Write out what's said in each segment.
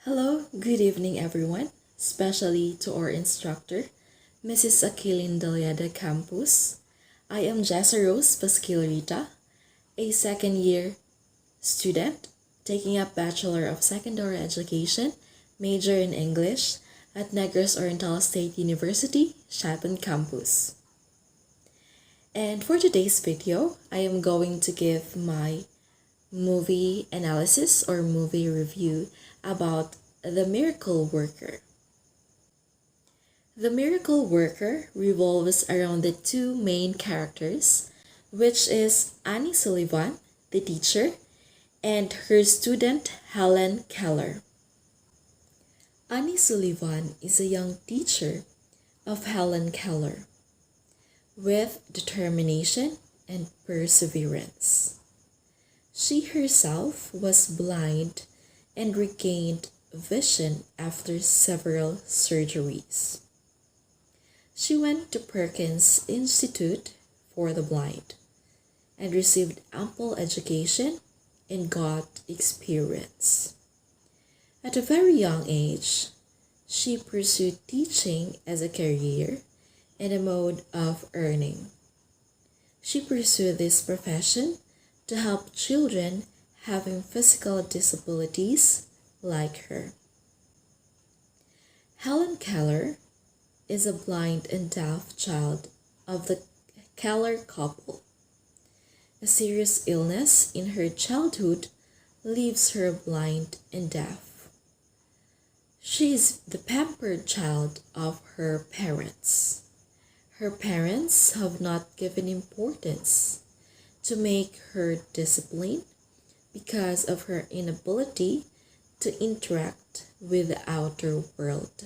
Hello, good evening everyone, especially to our instructor, Mrs. Aquilin Daliada Campus. I am Jessa Rose Pasquilrita, a second year student taking up Bachelor of Secondary Education, major in English at Negros Oriental State University, Shatan Campus. And for today's video, I am going to give my movie analysis or movie review about The Miracle Worker. The Miracle Worker revolves around the two main characters, which is Annie Sullivan, the teacher, and her student Helen Keller. Annie Sullivan is a young teacher of Helen Keller with determination and perseverance. She herself was blind and regained vision after several surgeries. She went to Perkins Institute for the Blind and received ample education and got experience. At a very young age, she pursued teaching as a career and a mode of earning. She pursued this profession to help children having physical disabilities like her. Helen Keller is a blind and deaf child of the Keller couple. A serious illness in her childhood leaves her blind and deaf. She is the pampered child of her parents. Her parents have not given importance to make her disciplined because of her inability to interact with the outer world.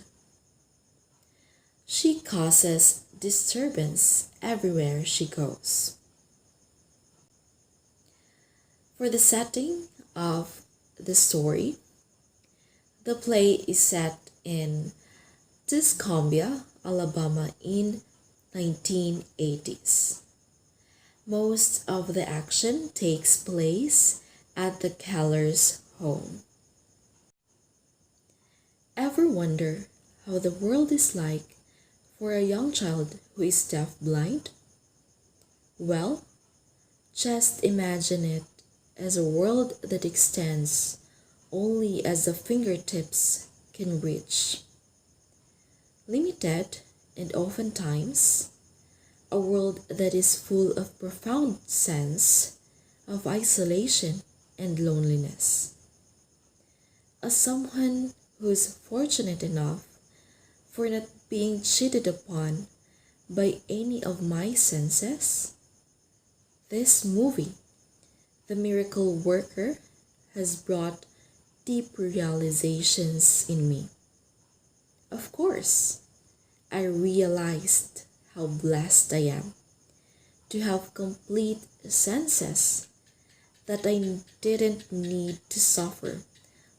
She causes disturbance everywhere she goes. For the setting of the story, the play is set in Tuscumbia, Alabama in 1980s. Most of the action takes place at the Keller's home. Ever wonder how the world is like for a young child who is deaf-blind? Well, just imagine it as a world that extends only as the fingertips can reach. Limited and oftentimes a world that is full of profound sense of isolation and loneliness. As someone who is fortunate enough for not being cheated upon by any of my senses, this movie, The Miracle Worker, has brought deep realizations in me. Of course, I realized how blessed I am to have complete senses, that I didn't need to suffer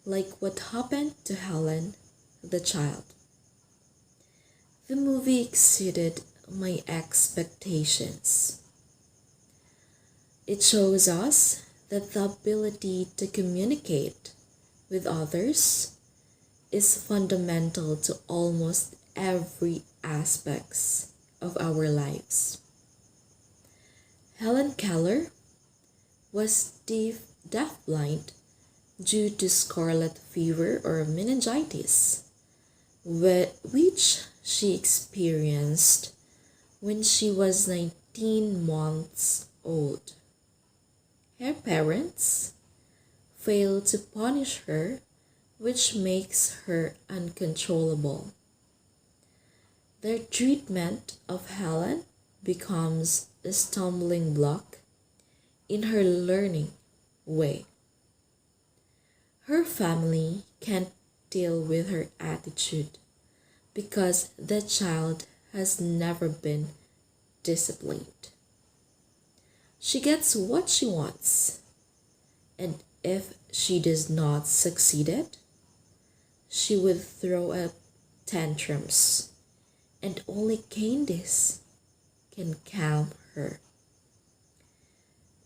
like what happened to Helen, the child. The movie exceeded my expectations. It shows us that the ability to communicate with others is fundamental to almost every aspects of our lives. Helen Keller was deaf-blind due to scarlet fever or meningitis, which she experienced when she was 19 months old. Her parents failed to punish her, which makes her uncontrollable. Their treatment of Helen becomes a stumbling block in her learning way. Her family can't deal with her attitude because the child has never been disciplined. She gets what she wants, and if she does not succeed, she would throw up tantrums, and only Candice can calm her.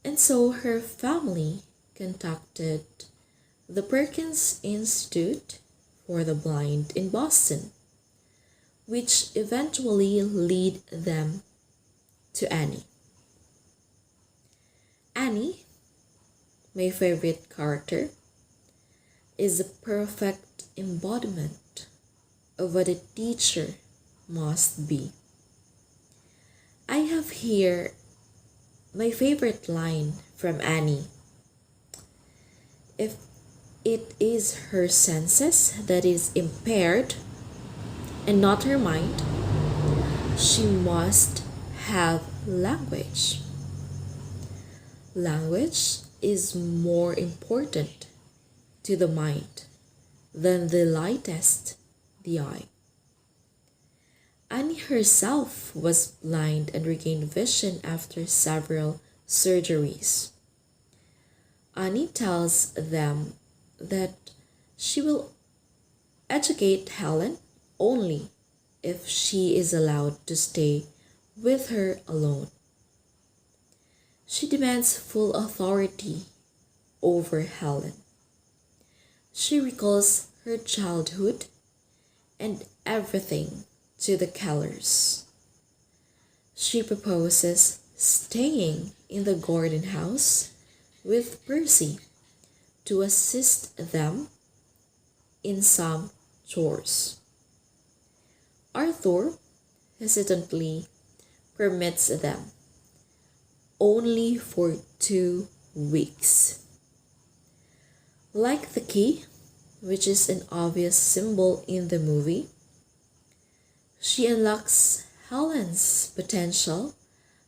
And so her family contacted the Perkins Institute for the Blind in Boston, which eventually lead them to Annie. Annie, my favorite character, is the perfect embodiment of what a teacher must be. I have here my favorite line from Annie. If it is her senses that is impaired and not her mind, she must have language. Language is more important to the mind than the lightest the eye. Annie herself was blind and regained vision after several surgeries. Annie tells them that she will educate Helen only if she is allowed to stay with her alone. She demands full authority over Helen. She recalls her childhood and everything to the Kellers. She proposes staying in the Gordon house with Percy to assist them in some chores. Arthur hesitantly permits them only for 2 weeks. Like the key, which is an obvious symbol in the movie, she unlocks Helen's potential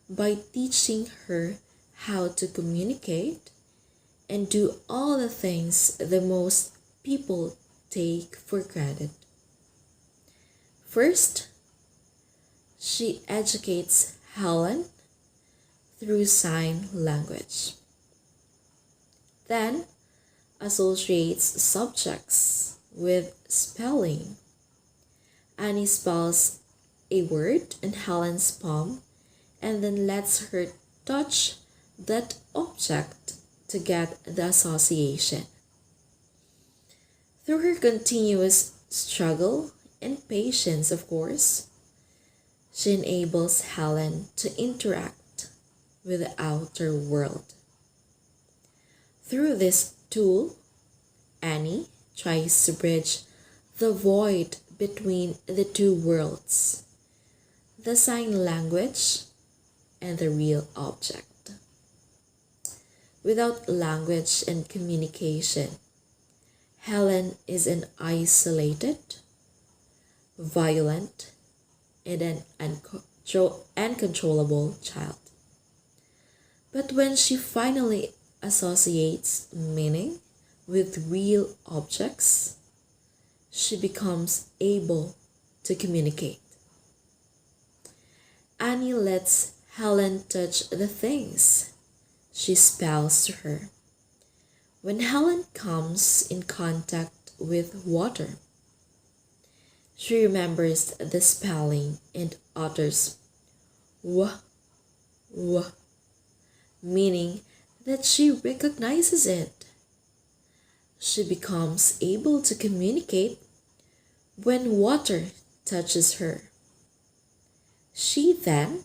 by teaching her how to communicate and do all the things that most people take for granted. First, she educates Helen through sign language. Then, associates subjects with spelling. Annie spells a word in Helen's palm and then lets her touch that object to get the association. Through her continuous struggle and patience, of course, she enables Helen to interact with the outer world. Through this tool, Annie tries to bridge the void between the two worlds, the sign language and the real object. Without language and communication, Helen is an isolated, violent, and an uncontrollable child. But when she finally associates meaning with real objects, she becomes able to communicate. Annie lets Helen touch the things she spells to her. When Helen comes in contact with water, she remembers the spelling and utters w, w, meaning that she recognizes it. She becomes able to communicate when water touches her. She then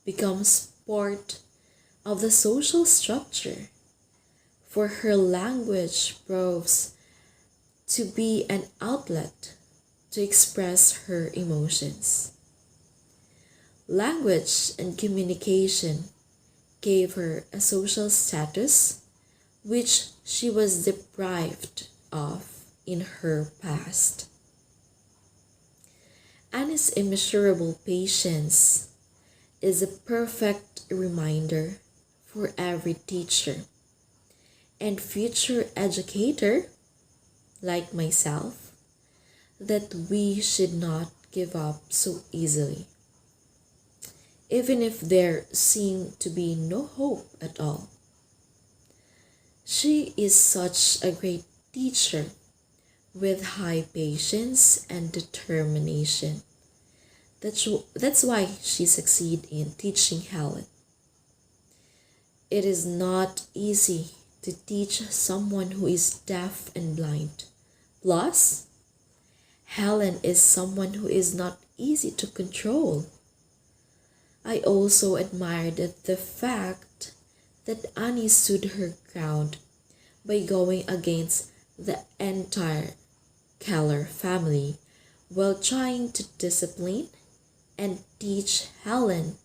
becomes part of the social structure, for her language proves to be an outlet to express her emotions. Language and communication gave her a social status which she was deprived of in her past. Annie's immeasurable patience is a perfect reminder for every teacher and future educator like myself that we should not give up so easily, even if there seem to be no hope at all. She is such a great teacher with high patience and determination. That's why she succeeded in teaching Helen. It is not easy to teach someone who is deaf and blind. Plus, Helen is someone who is not easy to control. I also admired the fact that Annie stood her ground by going against the entire Keller family while trying to discipline and teach Helen.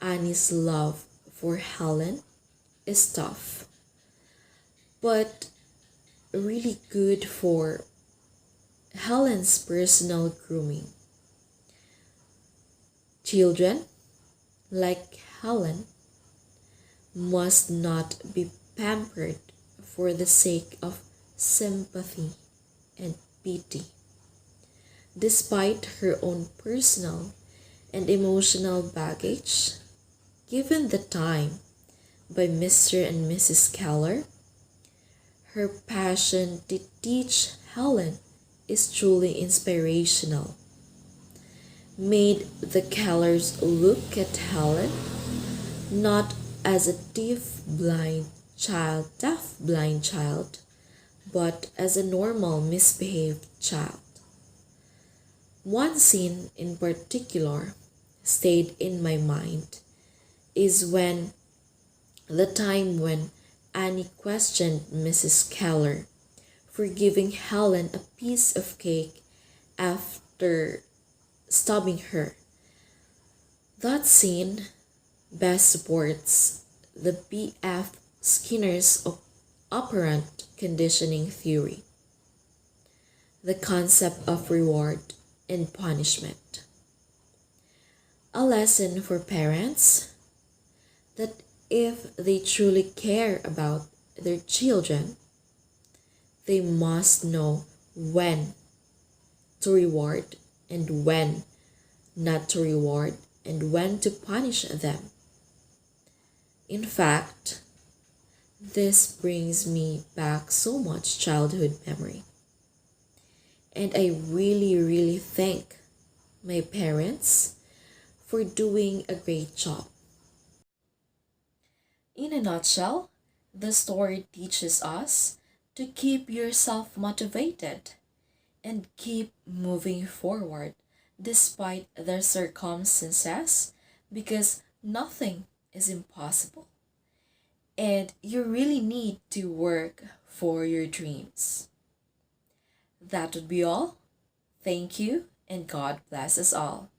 Annie's love for Helen is tough, but really good for Helen's personal grooming. Children, like Helen, must not be pampered for the sake of sympathy and pity. Despite her own personal and emotional baggage, given the time by Mr. and Mrs. Keller, her passion to teach Helen is truly inspirational. Made the Kellers look at Helen not as a deaf blind child, but as a normal misbehaved child. One scene in particular stayed in my mind is the time when Annie questioned Mrs. Keller for giving Helen a piece of cake after stabbing her. That scene best supports the B.F. Skinner's operant conditioning theory, the concept of reward and punishment. A lesson for parents that if they truly care about their children, they must know when to reward and when not to reward and when to punish them. In fact, this brings me back so much childhood memory. And I really thank my parents for doing a great job. In a nutshell, the story teaches us to keep yourself motivated and keep moving forward despite the circumstances because nothing is impossible. And you really need to work for your dreams. That would be all. Thank you, and God bless us all.